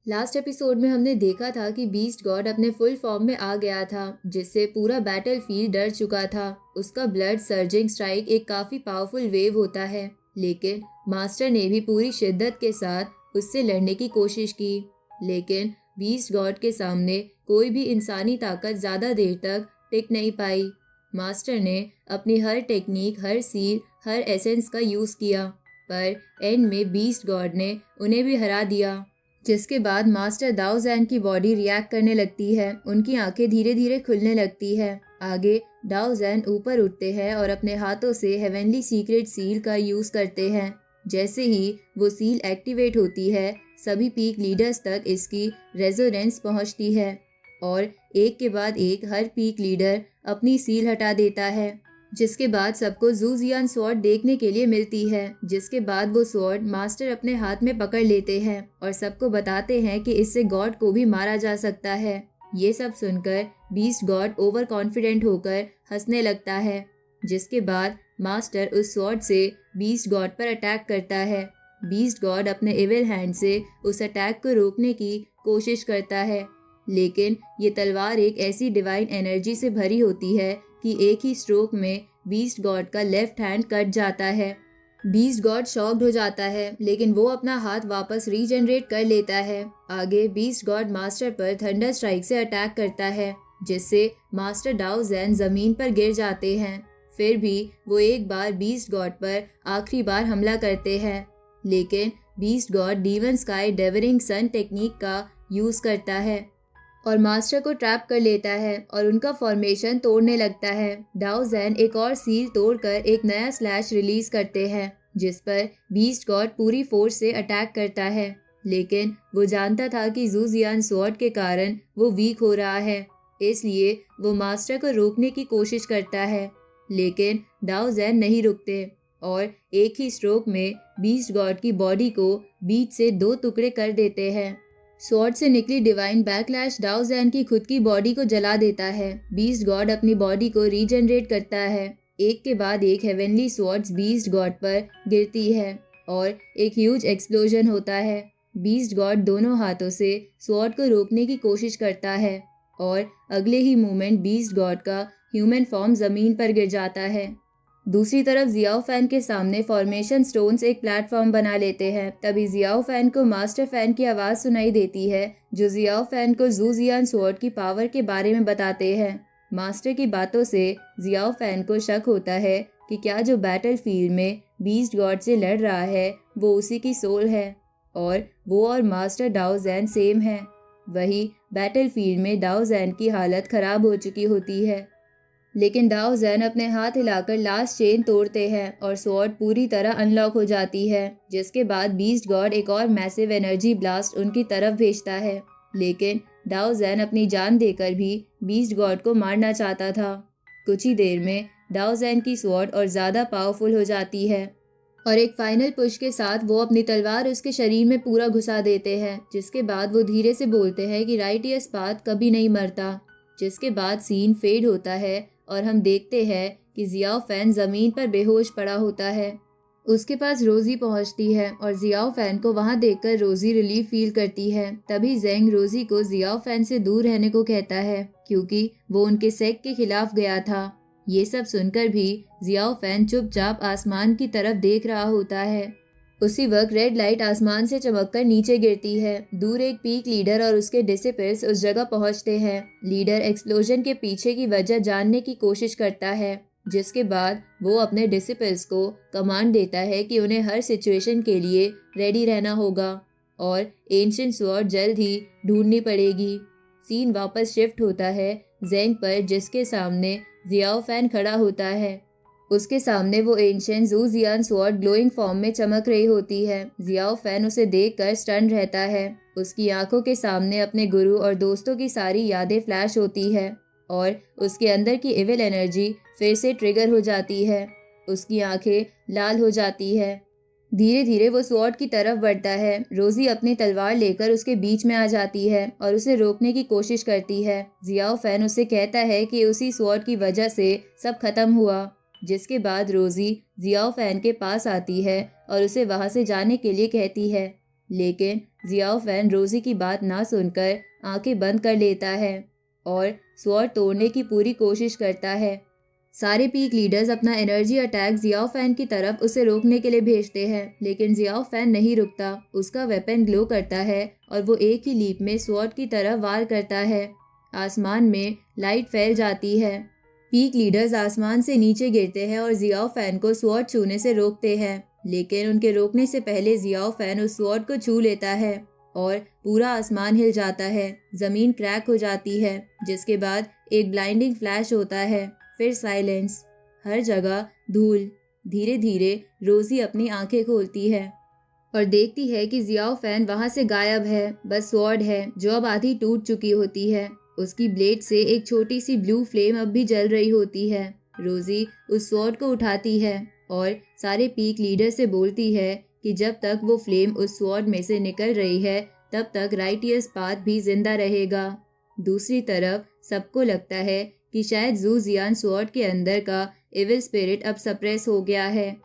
Last episode में हमने देखा था कि बीस्ट गॉड अपने फुल फॉर्म में आ गया था, जिससे पूरा बैटलफील्ड डर चुका था। उसका ब्लड सर्जिंग स्ट्राइक एक काफी पावरफुल वेव होता है, लेकिन मास्टर ने भी पूरी शिद्दत के साथ उससे लड़ने की कोशिश की। लेकिन बीस्ट गॉड के सामने कोई भी इंसानी ताकत ज्यादा देर तक टिक नहीं पाई। मास्टर ने अपनी हर टेक्निक, हर सील, हर एसेंस का यूज किया, पर एंड में बीस्ट गॉड ने उन्हें भी हरा दिया। जिसके बाद मास्टर दाओ जैन की बॉडी रिएक्ट करने लगती है, उनकी आंखें धीरे धीरे खुलने लगती है। आगे दाओ जैन ऊपर उठते हैं और अपने हाथों से हेवनली सीक्रेट सील का यूज करते हैं। जैसे ही वो सील एक्टिवेट होती है, सभी पीक लीडर्स तक इसकी रेजोनेंस पहुंचती है और एक के बाद एक हर पीक लीडर अपनी सील हटा देता है। जिसके बाद सबको जूजियान स्वॉर्ड देखने के लिए मिलती है। जिसके बाद वो स्वॉर्ड मास्टर अपने हाथ में पकड़ लेते हैं और सबको बताते हैं कि इससे गॉड को भी मारा जा सकता है। ये सब सुनकर बीस्ट गॉड ओवर कॉन्फिडेंट होकर हंसने लगता है। जिसके बाद मास्टर उस स्वॉर्ड से बीस्ट गॉड पर अटैक करता है। बीस्ट गॉड अपने इविल हैंड से उस अटैक को रोकने की कोशिश करता है, लेकिन ये तलवार एक ऐसी डिवाइन एनर्जी से भरी होती है कि एक ही स्ट्रोक में बीस्ट गॉड का लेफ्ट हैंड कट जाता है। बीस्ट गॉड शॉक्ड हो जाता है, लेकिन वो अपना हाथ वापस रीजनरेट कर लेता है। आगे बीस्ट गॉड मास्टर पर थंडर स्ट्राइक से अटैक करता है, जिससे मास्टर दाओ जैन जमीन पर गिर जाते हैं। फिर भी वो एक बार बीस्ट गॉड पर आखिरी बार हमला करते हैं, लेकिन बीस्ट गॉड डीवन स्काई डेवरिंग सन टेक्निक का यूज करता है और मास्टर को ट्रैप कर लेता है और उनका फॉर्मेशन तोड़ने लगता है। दाओ जैन एक और सील तोड़कर एक नया स्लैश रिलीज करते हैं, जिस पर बीस्ट गॉड पूरी फोर्स से अटैक करता है, लेकिन वो जानता था कि जूजियान स्वॉर्ड के कारण वो वीक हो रहा है, इसलिए वो मास्टर को रोकने की कोशिश करता है। लेकिन दाओ जैन नहीं रुकते और एक ही स्ट्रोक में बीस्ट गॉड की बॉडी को बीच से दो टुकड़े कर देते हैं। स्वॉर्ड से निकली डिवाइन बैकलैश दाओ जैन की खुद की बॉडी को जला देता है। बीस्ट गॉड अपनी बॉडी को रीजनरेट करता है। एक के बाद एक हेवनली स्वॉर्ड्स बीस्ट गॉड पर गिरती है और एक ह्यूज एक्सप्लोजन होता है। बीस्ट गॉड दोनों हाथों से स्वॉर्ड को रोकने की कोशिश करता है और अगले ही मोमेंट बीस्ट गॉड का ह्यूमन फॉर्म जमीन पर गिर जाता है। दूसरी तरफ जियाओ फैन के सामने फॉर्मेशन स्टोन्स एक प्लेटफॉर्म बना लेते हैं। तभी जियाओ फैन को मास्टर फैन की आवाज़ सुनाई देती है, जो जियाओ फैन को जूजियान स्वॉर्ड की पावर के बारे में बताते हैं। मास्टर की बातों से जियाओ फैन को शक होता है कि क्या जो बैटल फील्ड में बीस्ट गॉड से लड़ रहा है वो उसी की सोल है और वो और मास्टर दाओ जैन सेम है। वही बैटल फील्ड में दाओ जैन की हालत खराब हो चुकी होती है, लेकिन दाओ जैन अपने हाथ हिलाकर लास्ट चेन तोड़ते हैं और स्वॉर्ड पूरी तरह अनलॉक हो जाती है। जिसके बाद बीस्ट गॉड एक और मैसिव एनर्जी ब्लास्ट उनकी तरफ भेजता है, लेकिन दाओ जैन अपनी जान देकर भी बीस्ट गॉड को मारना चाहता था। कुछ ही देर में दाओ जैन की स्वॉर्ड और ज़्यादा पावरफुल हो जाती है और एक फाइनल पुश के साथ वो अपनी तलवार उसके शरीर में पूरा घुसा देते हैं। जिसके बाद वो धीरे से बोलते हैं कि राइटियस पाथ कभी नहीं मरता। जिसके बाद सीन फेड होता है और हम देखते हैं कि जियाओ फैन जमीन पर बेहोश पड़ा होता है। उसके पास रोजी पहुंचती है और जियाओ फैन को वहां देखकर रोजी रिलीफ फील करती है। तभी जेंग रोजी को जियाओ फैन से दूर रहने को कहता है, क्योंकि वो उनके सेक्ट के खिलाफ गया था। ये सब सुनकर भी जियाओ फैन चुपचाप आसमान की तरफ देख रहा होता है। उसी वक्त रेड लाइट आसमान से चमककर नीचे गिरती है। दूर एक पीक लीडर और उसके डिसिपल्स उस जगह पहुंचते हैं। लीडर एक्सप्लोजन के पीछे की वजह जानने की कोशिश करता है, जिसके बाद वो अपने डिसिपल्स को कमांड देता है कि उन्हें हर सिचुएशन के लिए रेडी रहना होगा और एंशिएंट स्वॉर्ड जल्द ही ढूंढनी पड़ेगी। सीन वापस शिफ्ट होता है जेंग पर, जिसके सामने जियाओ फैन खड़ा होता है। उसके सामने वो एंशिएंट जूजियान स्वॉर्ड ग्लोइंग फॉर्म में चमक रही होती है। जियाओ फैन उसे देखकर स्टन रहता है। उसकी आंखों के सामने अपने गुरु और दोस्तों की सारी यादें फ्लैश होती है और उसके अंदर की इविल एनर्जी फिर से ट्रिगर हो जाती है। उसकी आंखें लाल हो जाती है। धीरे धीरे वो स्वॉर्ड की तरफ बढ़ता है। रोजी अपनी तलवार लेकर उसके बीच में आ जाती है और उसे रोकने की कोशिश करती है। जियाओ फैन उसे कहता है कि उसी स्वॉर्ड की वजह से सब खत्म हुआ। जिसके बाद रोजी जियाओ फैन के पास आती है और उसे वहां से जाने के लिए कहती है, लेकिन जियाओ फैन रोजी की बात ना सुनकर आंखें बंद कर लेता है और स्वॉर्ड तोड़ने की पूरी कोशिश करता है। सारे पीक लीडर्स अपना एनर्जी अटैक जियाओ फैन की तरफ उसे रोकने के लिए भेजते हैं, लेकिन जियाओ फैन नहीं रुकता। उसका वेपन ग्लो करता है और वो एक ही लीप में स्वॉर्ड की तरफ वार करता है। आसमान में लाइट फैल जाती है। पीक लीडर्स आसमान से नीचे गिरते हैं और जियाओ फैन को स्वॉर्ड छूने से रोकते हैं, लेकिन उनके रोकने से पहले जियाओ फैन उस स्वॉर्ड को छू लेता है और पूरा आसमान हिल जाता है। जमीन क्रैक हो जाती है, जिसके बाद एक ब्लाइंडिंग फ्लैश होता है। फिर साइलेंस, हर जगह धूल। धीरे धीरे रोजी अपनी आंखें खोलती है और देखती है कि जियाओ फैन वहां से गायब है। बस स्वॉर्ड है जो अब आधी टूट चुकी होती है। उसकी ब्लेड से एक छोटी सी ब्लू फ्लेम अब भी जल रही होती है। रोजी उस स्वॉर्ड को उठाती है और सारे पीक लीडर से बोलती है कि जब तक वो फ्लेम उस स्वॉर्ड में से निकल रही है तब तक राइटियर्स पाथ भी जिंदा रहेगा। दूसरी तरफ सबको लगता है कि शायद जू जियान स्वॉर्ड के अंदर का इविल स्पिरिट अब सप्रेस हो गया है,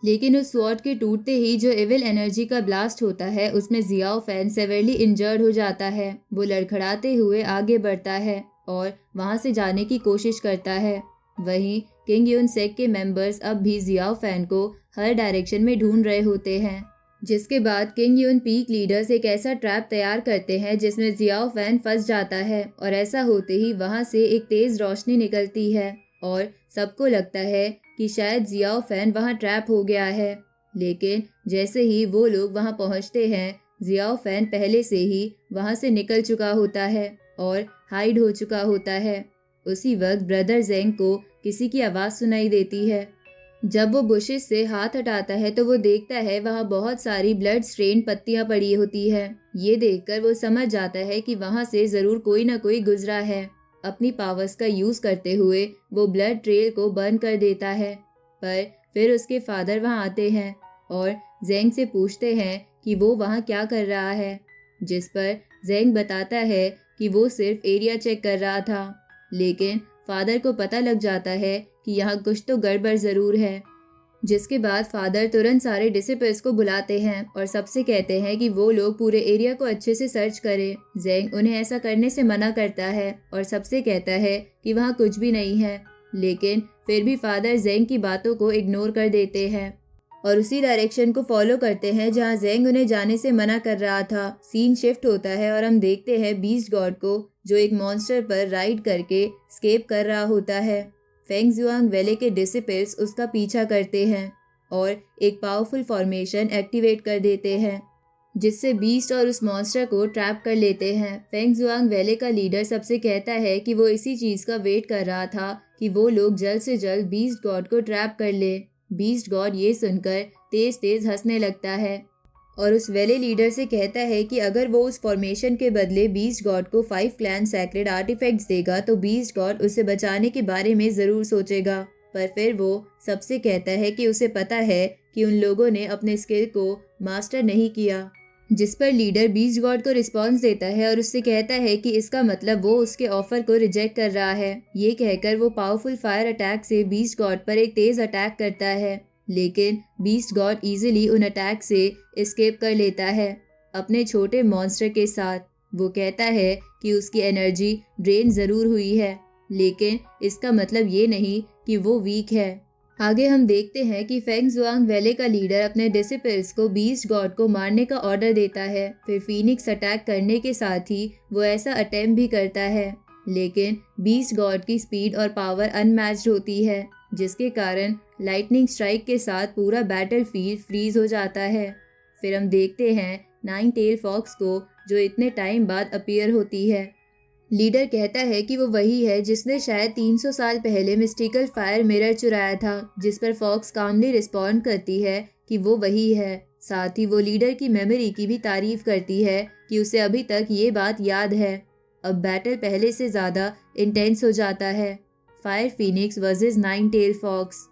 लेकिन उस स्वॉर्ड के टूटते ही जो इविल एनर्जी का ब्लास्ट होता है उसमें जियाओ फैन सेवरली इंजर्ड हो जाता है। वो लड़खड़ाते हुए आगे बढ़ता है और वहां से जाने की कोशिश करता है। वहीं किंग यून सेक के मेंबर्स अब भी जियाओ फैन को हर डायरेक्शन में ढूंढ रहे होते हैं, जिसके बाद किंग यून पीक लीडर्स एक ऐसा ट्रैप तैयार करते हैं जिसमें जियाओ फैन फंस जाता है और ऐसा होते ही वहां से एक तेज रोशनी निकलती है और सबको लगता है कि शायद जियाओ फैन वहां ट्रैप हो गया है। लेकिन जैसे ही वो लोग वहां पहुंचते हैं, जियाओ फैन पहले से ही वहां से निकल चुका होता है और हाइड हो चुका होता है। उसी वक्त ब्रदर जेंग को किसी की आवाज़ सुनाई देती है। जब वो बुशेस से हाथ हटाता है तो वो देखता है वहाँ बहुत सारी ब्लड स्ट्रेन पत्तियां पड़ी होती है। ये देखकर वो समझ जाता है कि वहाँ से ज़रूर कोई ना कोई गुजरा है। अपनी पावर्स का यूज़ करते हुए वो ब्लड ट्रेल को बर्न कर देता है, पर फिर उसके फादर वहाँ आते हैं और जेंग से पूछते हैं कि वो वहाँ क्या कर रहा है, जिस पर जेंग बताता है कि वो सिर्फ एरिया चेक कर रहा था। लेकिन फादर को पता लग जाता है कि यहाँ कुछ तो गड़बड़ ज़रूर है, जिसके बाद फादर तुरंत सारे डिसिपल्स को बुलाते हैं और सबसे कहते हैं कि वो लोग पूरे एरिया को अच्छे से सर्च करें। जेंग उन्हें ऐसा करने से मना करता है और सबसे कहता है कि वहाँ कुछ भी नहीं है, लेकिन फिर भी फादर जेंग की बातों को इग्नोर कर देते हैं और उसी डायरेक्शन को फॉलो करते हैं जहाँ जेंग उन्हें जाने से मना कर रहा था। सीन शिफ्ट होता है और हम देखते हैं बीस्ट गॉड को जो एक मॉन्स्टर पर राइड करके स्केप कर रहा होता है। फेंग जुआंग वैले के डिसिपल्स उसका पीछा करते हैं और एक पावरफुल फॉर्मेशन एक्टिवेट कर देते हैं, जिससे बीस्ट और उस मॉन्स्टर को ट्रैप कर लेते हैं। फेंग जुआंग वैले का लीडर सबसे कहता है कि वो इसी चीज़ का वेट कर रहा था कि वो लोग जल्द से जल्द बीस्ट गॉड को ट्रैप कर ले। बीस्ट गॉड ये सुनकर तेज तेज हंसने लगता है और उस वैले लीडर से कहता है कि अगर वो उस फॉर्मेशन के बदले बीस्ट गॉड को 5 क्लैन सैक्रेड आर्टिफैक्ट्स देगा तो बीस्ट गॉड उसे बचाने के बारे में ज़रूर सोचेगा। पर फिर वो सबसे कहता है कि उसे पता है कि उन लोगों ने अपने स्किल को मास्टर नहीं किया, जिस पर लीडर बीस्ट गॉड को रिस्पॉन्स देता है और उससे कहता है कि इसका मतलब वो उसके ऑफर को रिजेक्ट कर रहा है। ये कहकर वो पावरफुल फायर अटैक से बीस्ट गॉड पर एक तेज अटैक करता है, लेकिन बीस्ट गॉड इजीली उन अटैक से एस्केप कर लेता है अपने छोटे मॉन्स्टर के साथ। वो कहता है कि उसकी एनर्जी ड्रेन ज़रूर हुई है, लेकिन इसका मतलब ये नहीं कि वो वीक है। आगे हम देखते हैं कि फेंग जुआंग वैले का लीडर अपने डिसिपल्स को बीस्ट गॉड को मारने का ऑर्डर देता है। फिर फीनिक्स अटैक करने के साथ ही वो ऐसा अटेम्प्ट भी करता है, लेकिन बीस्ट गॉड की स्पीड और पावर अनमैच्ड होती है, जिसके कारण लाइटनिंग स्ट्राइक के साथ पूरा बैटल फील्ड फ्रीज हो जाता है। फिर हम देखते हैं नाइन टेल फॉक्स को जो इतने टाइम बाद अपीयर होती है। लीडर कहता है कि वो वही है जिसने शायद 300 साल पहले मिस्टिकल फायर मिरर चुराया था, जिस पर फॉक्स कामली रिस्पॉन्ड करती है कि वो वही है। साथ ही वो लीडर की मेमोरी की भी तारीफ करती है कि उसे अभी तक ये बात याद है। अब बैटल पहले से ज़्यादा इंटेंस हो जाता है। Fire phoenix versus nine tail fox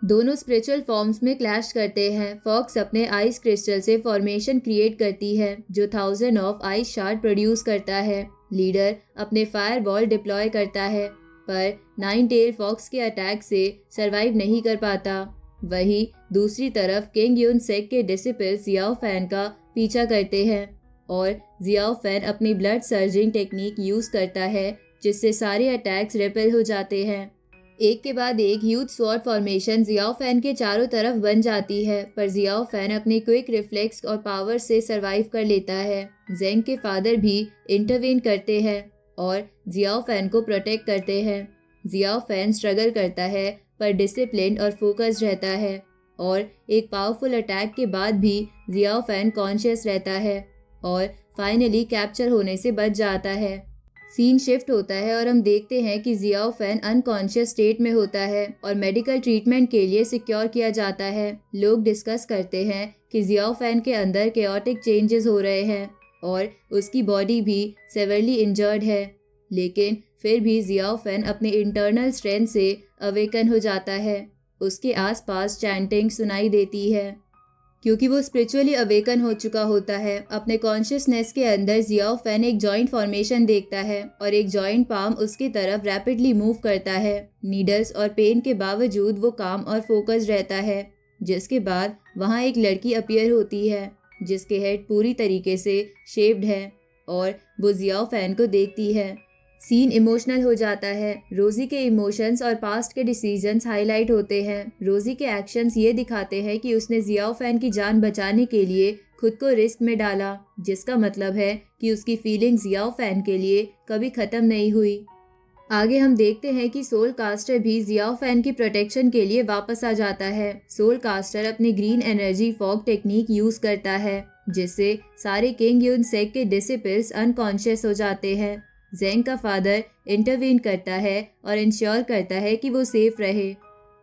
दोनों स्पिरिचुअल फॉर्म्स में क्लैश करते हैं। फॉक्स अपने आइस क्रिस्टल से फॉर्मेशन क्रिएट करती है जो 1000 ऑफ आइस शार्ड प्रोड्यूस करता है। लीडर अपने फायर बॉल डिप्लॉय करता है, पर नाइन टेल फॉक्स के अटैक से सरवाइव नहीं कर पाता। वहीं दूसरी तरफ किंग यून सेक के डिसिपल जियाओ फैन का पीछा करते हैं और जियाओ फैन अपनी ब्लड सर्जिंग टेक्निक यूज़ करता है, जिससे सारे अटैक्स रिपेल हो जाते हैं। एक के बाद एक huge sword formation Xiao Fan के चारों तरफ बन जाती है, पर जियाओ फैन अपने क्विक रिफ्लेक्स और पावर से सरवाइव कर लेता है। जेंग के फादर भी इंटरवीन करते हैं और जियाओ फैन को प्रोटेक्ट करते हैं। जियाओ फैन स्ट्रगल करता है, पर डिसिप्लिन और फोकस्ड रहता है और एक पावरफुल अटैक के बाद भी जियाओ फैन कॉन्शियस रहता है और फाइनली कैप्चर होने से बच जाता है। सीन शिफ्ट होता है और हम देखते हैं कि जियाओ फैन अनकॉन्शियस स्टेट में होता है और मेडिकल ट्रीटमेंट के लिए सिक्योर किया जाता है। लोग डिस्कस करते हैं कि जियाओ फैन के अंदर केओटिक चेंजेस हो रहे हैं और उसकी बॉडी भी सेवरली इंजर्ड है, लेकिन फिर भी जियाओ फैन अपने इंटरनल स्ट्रेंथ से अवेकन हो जाता है। उसके आसपास चैंटिंग सुनाई देती है क्योंकि वो स्पिरिचुअली अवेकन हो चुका होता है। अपने कॉन्शियसनेस के अंदर जियाओ फैन एक जॉइंट फॉर्मेशन देखता है और एक जॉइंट पाम उसकी तरफ रैपिडली मूव करता है। नीडल्स और पेन के बावजूद वो काम और फोकस्ड रहता है, जिसके बाद वहाँ एक लड़की अपीयर होती है जिसके हेड पूरी तरीके से शेप्ड है और वो जियाओ फैन को देखती है। सीन इमोशनल हो जाता है। रोजी के इमोशंस और पास्ट के डिसीजंस हाईलाइट होते हैं। रोजी के एक्शंस ये दिखाते हैं कि उसने जियाओ फैन की जान बचाने के लिए खुद को रिस्क में डाला, जिसका मतलब है कि उसकी फीलिंग जियाओ फैन के लिए कभी ख़त्म नहीं हुई। आगे हम देखते हैं कि सोल कास्टर भी जियाओ फैन की प्रोटेक्शन के लिए वापस आ जाता है। सोल कास्टर अपनी green energy fog technique use करता है, जिससे सारे किंग यून सेक के डिसिपल्स अनकॉन्शियस हो जाते हैं। जेंग का फादर इंटरवीन करता है और इंश्योर करता है कि वो सेफ रहे।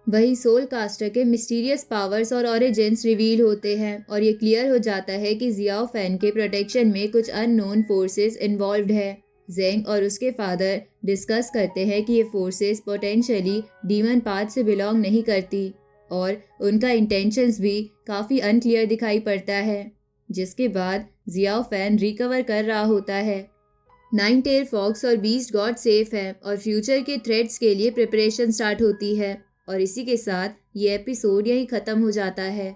वहीं सोल कास्टर के मिस्टीरियस पावर्स और ओरिजिन्स रिवील होते हैं और ये क्लियर हो जाता है कि जियाओ फैन के प्रोटेक्शन में कुछ अननोन फोर्सेस इन्वॉल्व्ड है। जेंग और उसके फादर डिस्कस करते हैं कि ये फोर्सेस पोटेंशियली डीमन पाथ से बिलोंग नहीं करती और उनका इंटेंशंस भी काफ़ी अनक्लियर दिखाई पड़ता है, जिसके बाद जियाओ फैन रिकवर कर रहा होता है। नाइन टेल फॉक्स और बीस्ट गॉड सेफ है और फ्यूचर के थ्रेट्स के लिए प्रिपरेशन स्टार्ट होती है और इसी के साथ ये एपिसोड यहीं ख़त्म हो जाता है।